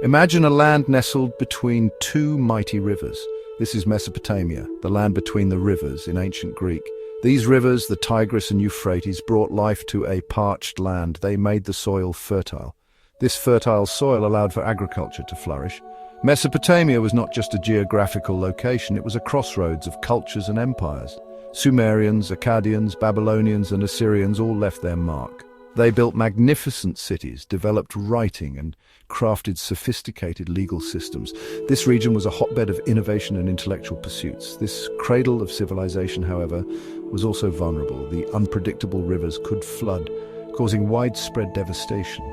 Imagine a land nestled between two mighty rivers. This is Mesopotamia, the land between the rivers in ancient Greek. These rivers, the Tigris and Euphrates, brought life to a parched land. They made the soil fertile. This fertile soil allowed for agriculture to flourish. Mesopotamia was not just a geographical location, it was a crossroads of cultures and empires. Sumerians, Akkadians, Babylonians and Assyrians all left their mark. They built magnificent cities, developed writing and crafted sophisticated legal systems. This region was a hotbed of innovation and intellectual pursuits. This cradle of civilization, however, was also vulnerable. The unpredictable rivers could flood, causing widespread devastation.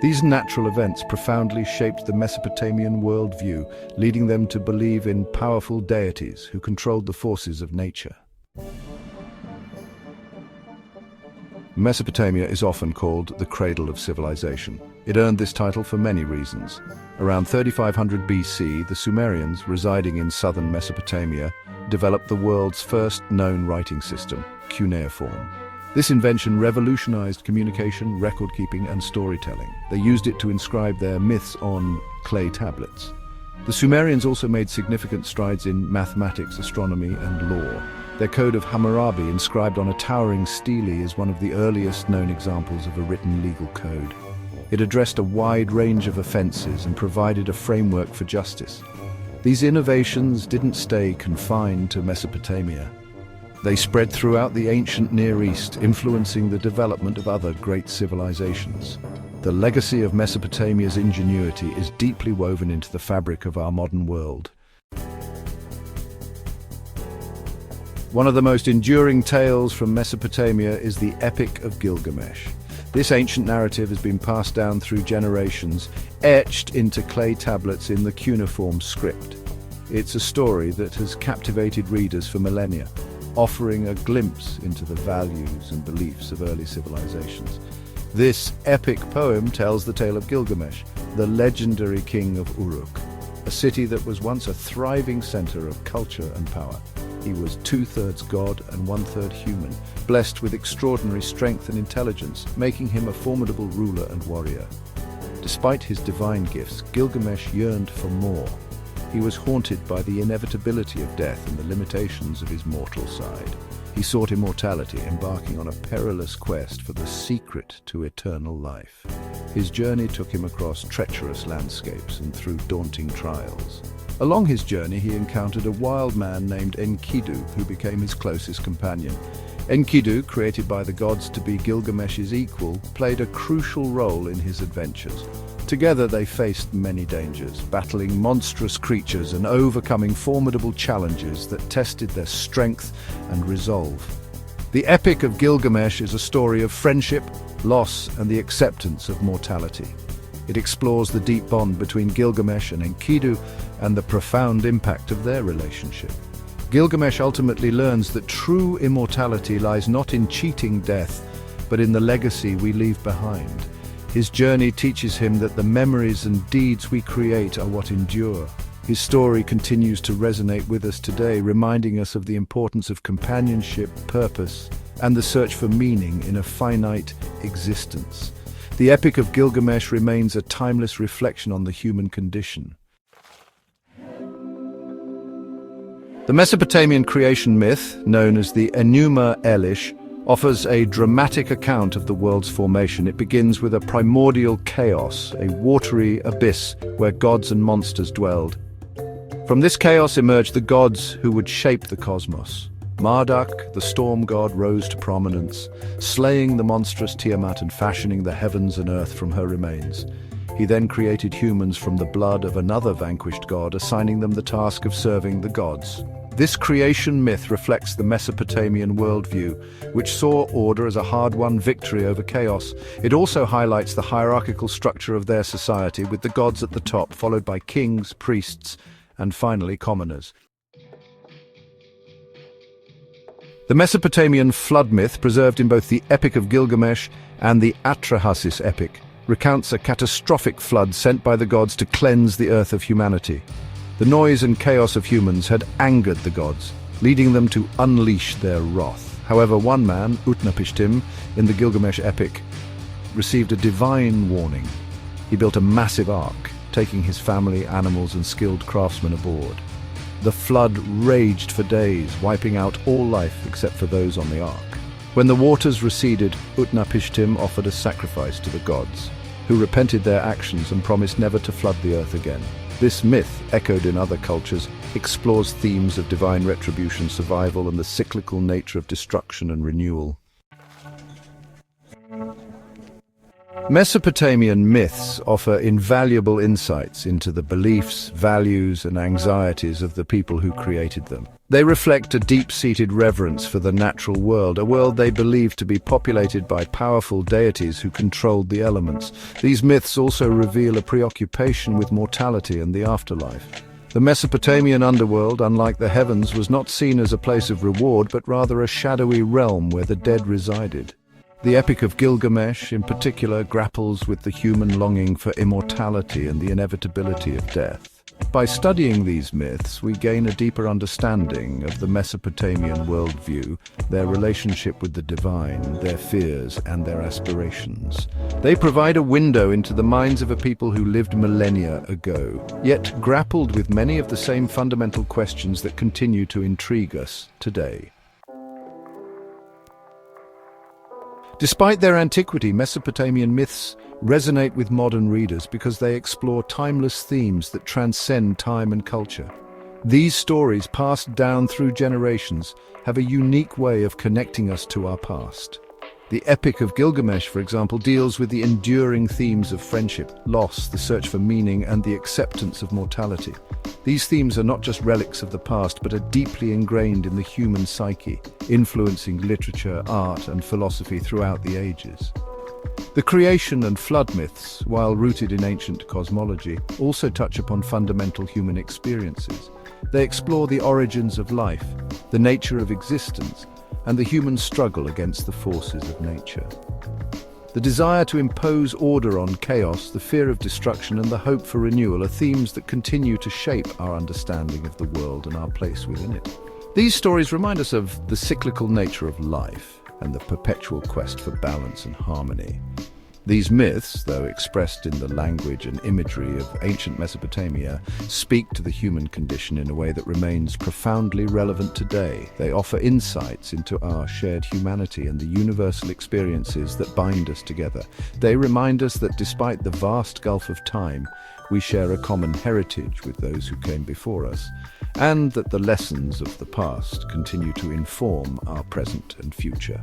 These natural events profoundly shaped the Mesopotamian worldview, leading them to believe in powerful deities who controlled the forces of nature. Mesopotamia is often called the Cradle of Civilization. It earned this title for many reasons. Around 3500 BC, the Sumerians, residing in southern Mesopotamia, developed the world's first known writing system, cuneiform. This invention revolutionized communication, record-keeping, and storytelling. They used it to inscribe their myths on clay tablets. The Sumerians also made significant strides in mathematics, astronomy, and law. Their Code of Hammurabi, inscribed on a towering stele, is one of the earliest known examples of a written legal code. It addressed a wide range of offenses and provided a framework for justice. These innovations didn't stay confined to Mesopotamia. They spread throughout the ancient Near East, influencing the development of other great civilizations. The legacy of Mesopotamia's ingenuity is deeply woven into the fabric of our modern world. One of the most enduring tales from Mesopotamia is the Epic of Gilgamesh. This ancient narrative has been passed down through generations, etched into clay tablets in the cuneiform script. It's a story that has captivated readers for millennia, offering a glimpse into the values and beliefs of early civilizations. This epic poem tells the tale of Gilgamesh, the legendary king of Uruk, a city that was once a thriving center of culture and power. He was 2/3 god and 1/3 human, blessed with extraordinary strength and intelligence, making him a formidable ruler and warrior. Despite his divine gifts, Gilgamesh yearned for more. He was haunted by the inevitability of death and the limitations of his mortal side. He sought immortality, embarking on a perilous quest for the secret to eternal life. His journey took him across treacherous landscapes and through daunting trials. Along his journey, he encountered a wild man named Enkidu, who became his closest companion. Enkidu, created by the gods to be Gilgamesh's equal, played a crucial role in his adventures. Together they faced many dangers, battling monstrous creatures and overcoming formidable challenges that tested their strength and resolve. The Epic of Gilgamesh is a story of friendship, loss, and the acceptance of mortality. It explores the deep bond between Gilgamesh and Enkidu and the profound impact of their relationship. Gilgamesh ultimately learns that true immortality lies not in cheating death, but in the legacy we leave behind. His journey teaches him that the memories and deeds we create are what endure. His story continues to resonate with us today, reminding us of the importance of companionship, purpose, and the search for meaning in a finite existence. The Epic of Gilgamesh remains a timeless reflection on the human condition. The Mesopotamian creation myth, known as the Enuma Elish, offers a dramatic account of the world's formation. It begins with a primordial chaos, a watery abyss where gods and monsters dwelled. From this chaos emerged the gods who would shape the cosmos. Marduk, the storm god, rose to prominence, slaying the monstrous Tiamat and fashioning the heavens and earth from her remains. He then created humans from the blood of another vanquished god, assigning them the task of serving the gods. This creation myth reflects the Mesopotamian worldview, which saw order as a hard-won victory over chaos. It also highlights the hierarchical structure of their society, with the gods at the top, followed by kings, priests, and finally commoners. The Mesopotamian flood myth, preserved in both the Epic of Gilgamesh and the Atrahasis epic, recounts a catastrophic flood sent by the gods to cleanse the earth of humanity. The noise and chaos of humans had angered the gods, leading them to unleash their wrath. However, one man, Utnapishtim, in the Gilgamesh epic, received a divine warning. He built a massive ark, taking his family, animals, and skilled craftsmen aboard. The flood raged for days, wiping out all life except for those on the ark. When the waters receded, Utnapishtim offered a sacrifice to the gods, who repented their actions and promised never to flood the earth again. This myth, echoed in other cultures, explores themes of divine retribution, survival, and the cyclical nature of destruction and renewal. Mesopotamian myths offer invaluable insights into the beliefs, values, and anxieties of the people who created them. They reflect a deep-seated reverence for the natural world, a world they believed to be populated by powerful deities who controlled the elements. These myths also reveal a preoccupation with mortality and the afterlife. The Mesopotamian underworld, unlike the heavens, was not seen as a place of reward, but rather a shadowy realm where the dead resided. The Epic of Gilgamesh, in particular, grapples with the human longing for immortality and the inevitability of death. By studying these myths, we gain a deeper understanding of the Mesopotamian worldview, their relationship with the divine, their fears, and their aspirations. They provide a window into the minds of a people who lived millennia ago, yet grappled with many of the same fundamental questions that continue to intrigue us today. Despite their antiquity, Mesopotamian myths resonate with modern readers because they explore timeless themes that transcend time and culture. These stories, passed down through generations, have a unique way of connecting us to our past. The Epic of Gilgamesh, for example, deals with the enduring themes of friendship, loss, the search for meaning, and the acceptance of mortality. These themes are not just relics of the past, but are deeply ingrained in the human psyche, influencing literature, art, and philosophy throughout the ages. The creation and flood myths, while rooted in ancient cosmology, also touch upon fundamental human experiences. They explore the origins of life, the nature of existence, and the human struggle against the forces of nature. The desire to impose order on chaos, the fear of destruction, and the hope for renewal are themes that continue to shape our understanding of the world and our place within it. These stories remind us of the cyclical nature of life and the perpetual quest for balance and harmony. These myths, though expressed in the language and imagery of ancient Mesopotamia, speak to the human condition in a way that remains profoundly relevant today. They offer insights into our shared humanity and the universal experiences that bind us together. They remind us that despite the vast gulf of time, we share a common heritage with those who came before us, and that the lessons of the past continue to inform our present and future.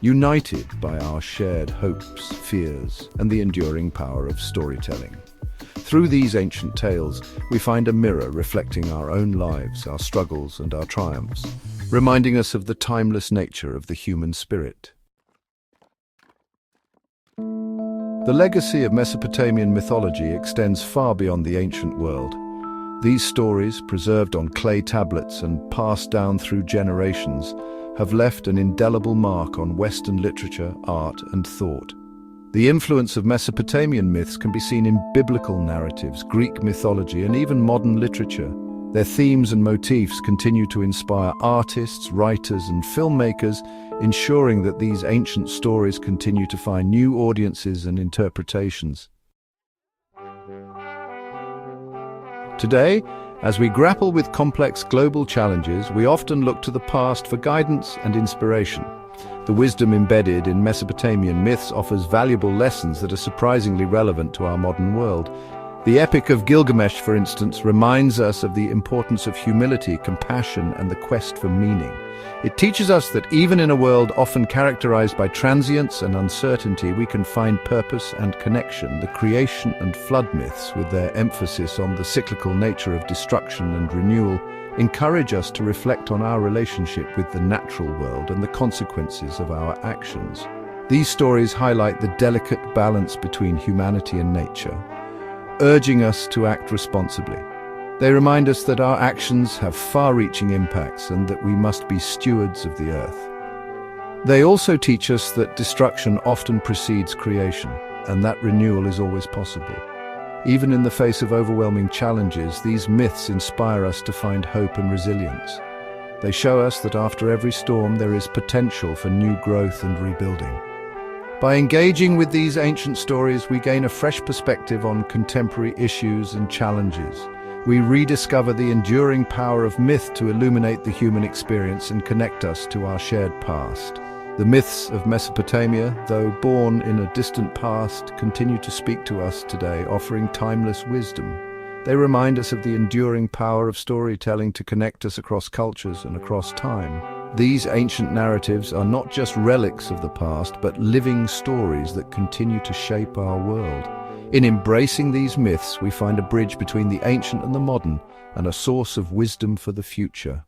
United by our shared hopes, fears, and the enduring power of storytelling. Through these ancient tales, we find a mirror reflecting our own lives, our struggles, and our triumphs, reminding us of the timeless nature of the human spirit. The legacy of Mesopotamian mythology extends far beyond the ancient world. These stories, preserved on clay tablets and passed down through generations, have left an indelible mark on Western literature, art, and thought. The influence of Mesopotamian myths can be seen in biblical narratives, Greek mythology, and even modern literature. Their themes and motifs continue to inspire artists, writers, and filmmakers, ensuring that these ancient stories continue to find new audiences and interpretations. Today, as we grapple with complex global challenges, we often look to the past for guidance and inspiration. The wisdom embedded in Mesopotamian myths offers valuable lessons that are surprisingly relevant to our modern world. The Epic of Gilgamesh, for instance, reminds us of the importance of humility, compassion, and the quest for meaning. It teaches us that even in a world often characterized by transience and uncertainty, we can find purpose and connection. The creation and flood myths, with their emphasis on the cyclical nature of destruction and renewal, encourage us to reflect on our relationship with the natural world and the consequences of our actions. These stories highlight the delicate balance between humanity and nature, urging us to act responsibly. They remind us that our actions have far-reaching impacts and that we must be stewards of the earth. They also teach us that destruction often precedes creation, and that renewal is always possible. Even in the face of overwhelming challenges, these myths inspire us to find hope and resilience. They show us that after every storm there is potential for new growth and rebuilding. By engaging with these ancient stories, we gain a fresh perspective on contemporary issues and challenges. We rediscover the enduring power of myth to illuminate the human experience and connect us to our shared past. The myths of Mesopotamia, though born in a distant past, continue to speak to us today, offering timeless wisdom. They remind us of the enduring power of storytelling to connect us across cultures and across time. These ancient narratives are not just relics of the past, but living stories that continue to shape our world. In embracing these myths, we find a bridge between the ancient and the modern, and a source of wisdom for the future.